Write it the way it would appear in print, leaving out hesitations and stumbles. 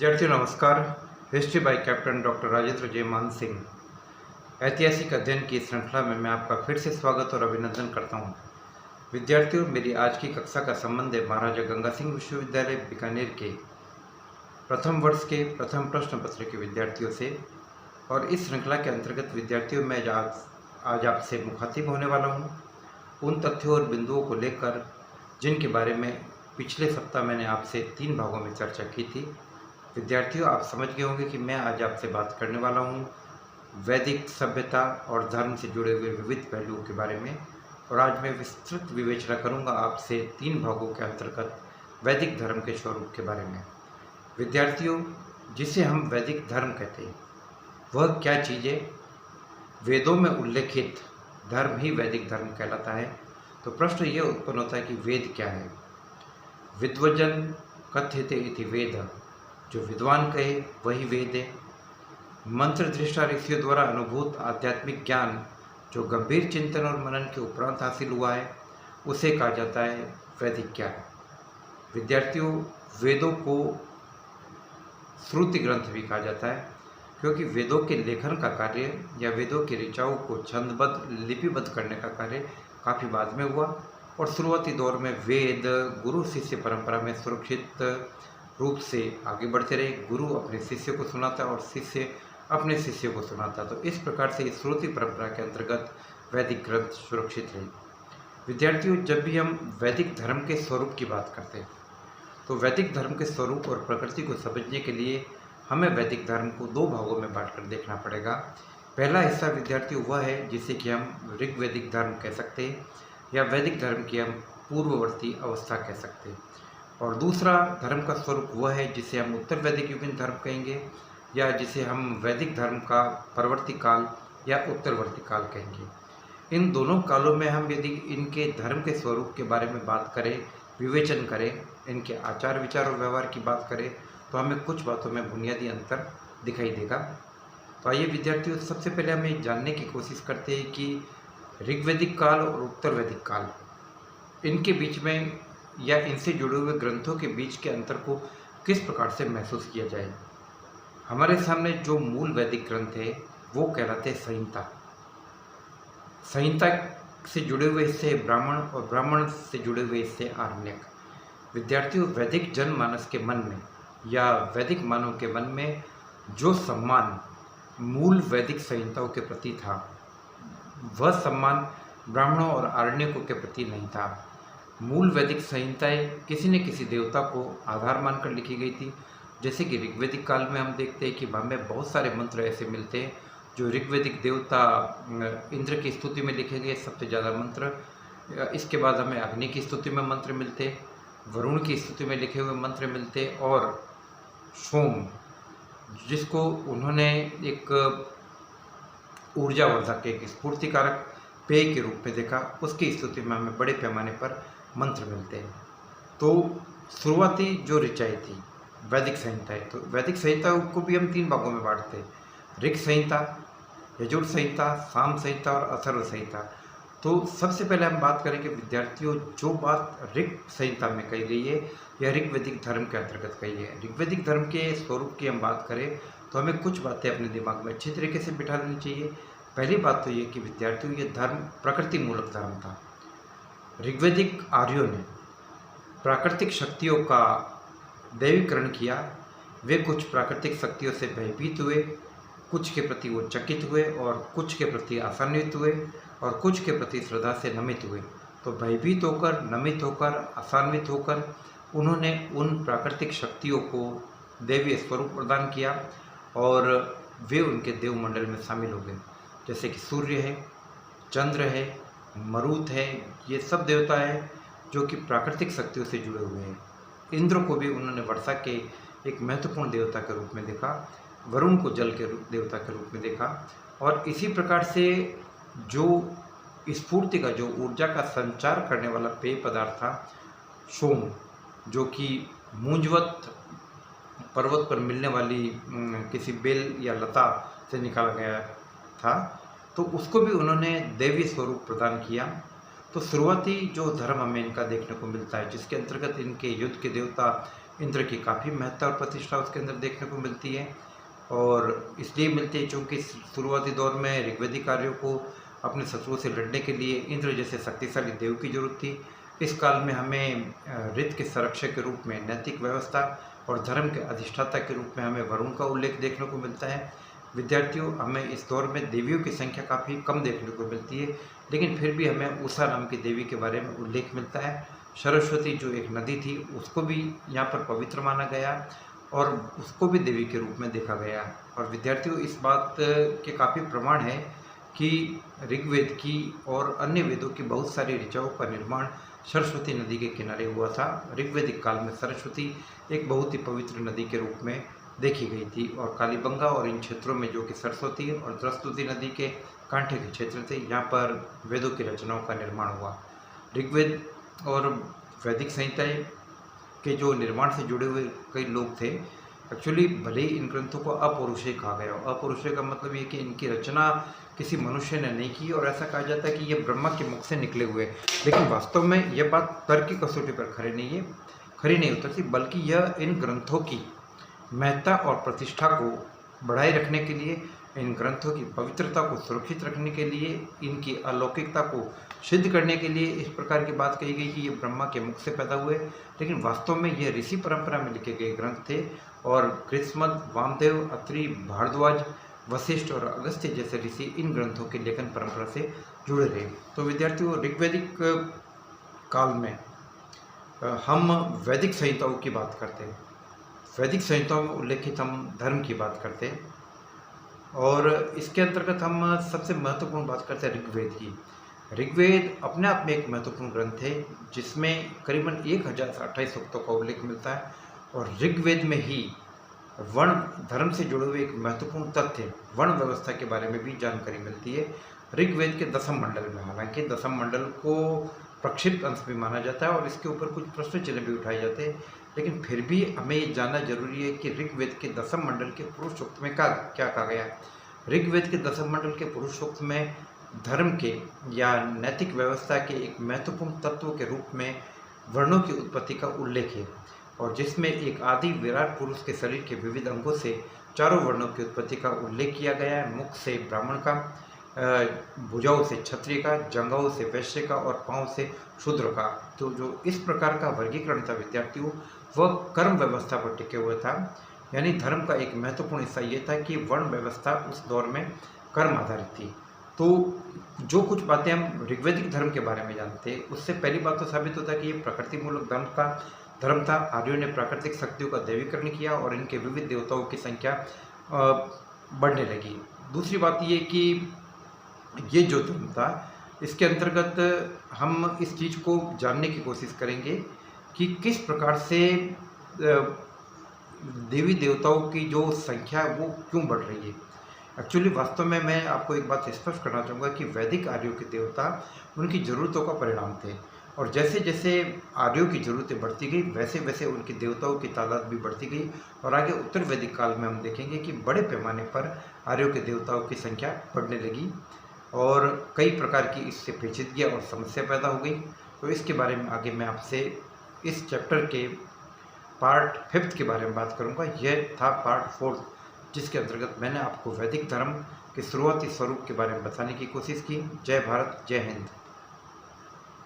विद्यार्थियों नमस्कार। History by captain doctor Rajendra जय मान सिंह ऐतिहासिक अध्ययन की श्रृंखला में मैं आपका फिर से स्वागत और अभिनंदन करता हूं। विद्यार्थियों, मेरी आज की कक्षा का संबंध है महाराजा गंगा सिंह विश्वविद्यालय बीकानेर के प्रथम वर्ष के प्रथम प्रश्न पत्र के विद्यार्थियों से। और इस श्रृंखला के अंतर्गत विद्यार्थियों मैं आज आपसे मुखातिब होने वाला हूँ उन तथ्यों और बिंदुओं को लेकर जिनके बारे में पिछले सप्ताह मैंने आपसे 3 भागों में चर्चा की थी। विद्यार्थियों, आप समझ गए होंगे कि मैं आज आपसे बात करने वाला हूँ वैदिक सभ्यता और धर्म से जुड़े हुए विविध पहलुओं के बारे में। और आज मैं विस्तृत विवेचना करूँगा आपसे 3 भागों के अंतर्गत वैदिक धर्म के स्वरूप के बारे में। विद्यार्थियों, जिसे हम वैदिक धर्म कहते हैं वह क्या चीज़ है? वेदों में उल्लेखित धर्म ही वैदिक धर्म कहलाता है। तो प्रश्न ये उत्पन्न होता है कि वेद क्या है? विद्वजन कथ्यते इति वेद, जो विद्वान कहे वही वेद है। मंत्र दृष्टा ऋषियों द्वारा अनुभूत आध्यात्मिक ज्ञान जो गंभीर चिंतन और मनन के उपरांत हासिल हुआ है उसे कहा जाता है वैदिक ज्ञान। विद्यार्थियों, वेदों को श्रुति ग्रंथ भी कहा जाता है क्योंकि वेदों के लेखन का कार्य या वेदों के ऋचाओं को छंदबद्ध लिपिबद्ध करने का कार्य काफ़ी बाद में हुआ। और शुरुआती दौर में वेद गुरु शिष्य परंपरा में सुरक्षित रूप से आगे बढ़ते रहे। गुरु अपने शिष्य को सुनाता और शिष्य अपने शिष्य को सुनाता। तो इस प्रकार से इस श्रुति परंपरा के अंतर्गत वैदिक ग्रंथ सुरक्षित रहे। विद्यार्थियों, जब भी हम वैदिक धर्म के स्वरूप की बात करते हैं तो वैदिक धर्म के स्वरूप और प्रकृति को समझने के लिए हमें वैदिक धर्म को 2 भागों में बांटकर देखना पड़ेगा। पहला हिस्सा विद्यार्थियों वह है जिसे कि हम ऋग्वैदिक धर्म कह सकते हैं या वैदिक धर्म की हम पूर्ववर्ती अवस्था कह सकते हैं। और दूसरा धर्म का स्वरूप वह है जिसे हम उत्तर वैदिक युगीन धर्म कहेंगे या जिसे हम वैदिक धर्म का परवर्ती काल या उत्तरवर्ती काल कहेंगे। इन दोनों कालों में हम यदि इनके धर्म के स्वरूप के बारे में बात करें, विवेचन करें, इनके आचार विचार और व्यवहार की बात करें तो हमें कुछ बातों में बुनियादी अंतर दिखाई देगा। तो आइए विद्यार्थियों, सबसे पहले हम ये जानने की कोशिश करते हैं कि ऋग्वैदिक काल और उत्तर वैदिक काल, इनके बीच में या इनसे जुड़े हुए ग्रंथों के बीच के अंतर को किस प्रकार से महसूस किया जाए। हमारे सामने जो मूल वैदिक ग्रंथ है वो कहलाते हैं संहिता। संहिता से जुड़े हुए हिस्से ब्राह्मण और ब्राह्मण से जुड़े हुए हिस्से आरण्यक। विद्यार्थियों, वैदिक जनमानस के मन में या वैदिक मानव के मन में जो सम्मान मूल वैदिक संहिताओं के प्रति था वह सम्मान ब्राह्मणों और आरण्यकों के प्रति नहीं था। मूल वैदिक संहिताएं किसी न किसी देवता को आधार मानकर लिखी गई थी। जैसे कि ऋग्वैदिक काल में हम देखते हैं कि हमें बहुत सारे मंत्र ऐसे मिलते हैं जो ऋग्वैदिक देवता इंद्र की स्तुति में लिखे गए सबसे ज़्यादा मंत्र। इसके बाद हमें अग्नि की स्तुति में मंत्र मिलते, वरुण की स्तुति में लिखे हुए मंत्र मिलते और सोम, जिसको उन्होंने एक ऊर्जावर्धक, एक स्फूर्तिकारक पेय के रूप में देखा, उसकी स्तुति में हमें बड़े पैमाने पर मंत्र मिलते हैं। तो शुरुआती जो ऋचाएँ थी वैदिक संहिताएँ, तो वैदिक संहिता को भी हम 3 भागों में बांटते हैं, ऋग संहिता, यजुर संहिता, साम संहिता और अथर्व संहिता। तो सबसे पहले हम बात करेंगे विद्यार्थियों, जो बात ऋग संहिता में कही गई है या ऋग्वैदिक धर्म के अंतर्गत कही है। ऋग्वैदिक धर्म के स्वरूप की हम बात करें तो हमें कुछ बातें अपने दिमाग में अच्छी तरीके से बिठा लेनी चाहिए। पहली बात तो ये कि विद्यार्थियों, ये धर्म प्रकृति मूलक धर्म था। ऋग्वैदिक आर्यों ने प्राकृतिक शक्तियों का दैवीकरण किया। वे कुछ प्राकृतिक शक्तियों से भयभीत हुए, कुछ के प्रति वो चकित हुए और कुछ के प्रति आसान्वित हुए और कुछ के प्रति श्रद्धा से नमित हुए। तो भयभीत होकर, नमित होकर, आसान्वित होकर उन्होंने उन प्राकृतिक शक्तियों को दैवीय स्वरूप प्रदान किया और वे उनके देवमंडल में शामिल हो गए। जैसे कि सूर्य है, चंद्र है, मरुत है, ये सब देवता है जो कि प्राकृतिक शक्तियों से जुड़े हुए हैं। इंद्र को भी उन्होंने वर्षा के एक महत्वपूर्ण देवता के रूप में देखा, वरुण को जल के देवता के रूप में देखा। और इसी प्रकार से जो स्फूर्ति का, जो ऊर्जा का संचार करने वाला पेय पदार्थ था सोम, जो कि मूंजवत पर्वत पर मिलने वाली किसी बेल या लता से निकाला गया था, तो उसको भी उन्होंने दैवी स्वरूप प्रदान किया। तो शुरुआती जो धर्म हमें इनका देखने को मिलता है जिसके अंतर्गत इनके युद्ध के देवता इंद्र की काफ़ी महत्ता और प्रतिष्ठा उसके अंदर देखने को मिलती है। और इसलिए मिलती है चूँकि शुरुआती दौर में ऋग्वैदिक कार्यों को अपने शत्रुओं से लड़ने के लिए इंद्र जैसे शक्तिशाली देव की जरूरत थी। इस काल में हमें ऋत के संरक्षक के रूप में नैतिक व्यवस्था और धर्म के अधिष्ठाता के रूप में हमें वरुण का उल्लेख देखने को मिलता है। विद्यार्थियों, हमें इस दौर में देवियों की संख्या काफ़ी कम देखने को मिलती है, लेकिन फिर भी हमें उषा नाम की देवी के बारे में उल्लेख मिलता है। सरस्वती जो एक नदी थी उसको भी यहाँ पर पवित्र माना गया और उसको भी देवी के रूप में देखा गया। और विद्यार्थियों, इस बात के काफ़ी प्रमाण है कि ऋग्वेद की और अन्य वेदों की बहुत सारी ऋचाओं का निर्माण सरस्वती नदी के किनारे हुआ था। ऋग्वैदिक काल में सरस्वती एक बहुत ही पवित्र नदी के रूप में देखी गई थी और कालीबंगा और इन क्षेत्रों में जो कि सरस्वती और द्रस्तुति नदी के कांठे के क्षेत्र थे, यहाँ पर वेदों की रचनाओं का निर्माण हुआ। ऋग्वेद और वैदिक संहिताएं के जो निर्माण से जुड़े हुए कई लोग थे, एक्चुअली भले ही इन ग्रंथों को अपौरुषेय कहा गया हो। अपौरुषेय का मतलब ये कि इनकी रचना किसी मनुष्य ने नहीं की और ऐसा कहा जाता है कि ये ब्रह्मा के मुख से निकले हुए, लेकिन वास्तव में यह बात तर्क की कसौटी पर खरी नहीं उतरती, बल्कि यह इन ग्रंथों की महत्ता और प्रतिष्ठा को बढ़ाए रखने के लिए, इन ग्रंथों की पवित्रता को सुरक्षित रखने के लिए, इनकी अलौकिकता को सिद्ध करने के लिए इस प्रकार की बात कही गई कि ये ब्रह्मा के मुख से पैदा हुए, लेकिन वास्तव में ये ऋषि परंपरा में लिखे गए ग्रंथ थे और कृष्णमद, वामदेव, अत्रि, भारद्वाज, वशिष्ठ और अगस्त्य जैसे ऋषि इन ग्रंथों के लेखन परंपरा से जुड़े रहे। तो विद्यार्थियों, ऋग्वैदिक काल में हम वैदिक संहिताओं की बात करते हैं। वैदिक संहिताओं में उल्लेखित हम धर्म की बात करते हैं और इसके अंतर्गत हम सबसे महत्वपूर्ण बात करते हैं ऋग्वेद की। ऋग्वेद अपने आप में एक महत्वपूर्ण ग्रंथ है जिसमें करीबन 1028 सूक्तों का उल्लेख मिलता है और ऋग्वेद में ही वर्ण धर्म से जुड़े हुए एक महत्वपूर्ण तथ्य वर्ण व्यवस्था के बारे में भी जानकारी मिलती है। ऋग्वेद के दसम मंडल में, हालांकि दसम मंडल को प्रक्षिप्त अंश भी माना जाता है और इसके ऊपर कुछ प्रश्न चिन्ह भी उठाए जाते हैं, लेकिन फिर भी हमें ये जानना जरूरी है कि ऋग्वेद के दसम मंडल के पुरुष सूक्त में क्या कहा गया है। ऋग्वेद के दसम मंडल के पुरुष सूक्त में धर्म के या नैतिक व्यवस्था के एक महत्वपूर्ण तत्व के रूप में वर्णों की उत्पत्ति का उल्लेख है और जिसमें एक आदि विराट पुरुष के शरीर के विविध अंगों से चारों वर्णों की उत्पत्ति का उल्लेख किया गया है। मुख से ब्राह्मण का, भुजाओं से क्षत्रिय का, जंघाओं से वैश्य का और पांव से शूद्र का। तो जो इस प्रकार का वर्गीकरण था विद्यार्थियों, वह कर्म व्यवस्था पर टिके हुए था। यानी धर्म का एक महत्वपूर्ण हिस्सा ये था कि वर्ण व्यवस्था उस दौर में कर्म आधारित थी। तो जो कुछ बातें हम ऋग्वैदिक धर्म के बारे में जानते हैं, उससे पहली बात तो साबित होता है कि ये प्रकृति मूलक धर्म था। आर्यों ने प्राकृतिक शक्तियों का देवीकरण किया और इनके विविध देवताओं की संख्या बढ़ने लगी। दूसरी बात ये कि ये जो धर्म था, इसके अंतर्गत हम इस चीज़ को जानने की कोशिश करेंगे कि किस प्रकार से देवी देवताओं की जो संख्या है वो क्यों बढ़ रही है। एक्चुअली वास्तव में मैं आपको एक बात स्पष्ट करना चाहूँगा कि वैदिक आर्यों के देवता उनकी ज़रूरतों का परिणाम थे और जैसे जैसे आर्यों की ज़रूरतें बढ़ती गई वैसे वैसे उनकी देवताओं की तादाद भी बढ़ती गई और आगे उत्तर वैदिक काल में हम देखेंगे कि बड़े पैमाने पर आर्यों के देवताओं की संख्या बढ़ने लगी और कई प्रकार की इससे पेचीदगी और समस्या पैदा हो गई। तो इसके बारे में आगे मैं आपसे इस चैप्टर के पार्ट 5 के बारे में बात करूंगा। यह था पार्ट 4, जिसके अंतर्गत मैंने आपको वैदिक धर्म के शुरुआती स्वरूप के बारे में बताने की कोशिश की। जय भारत, जय हिंद।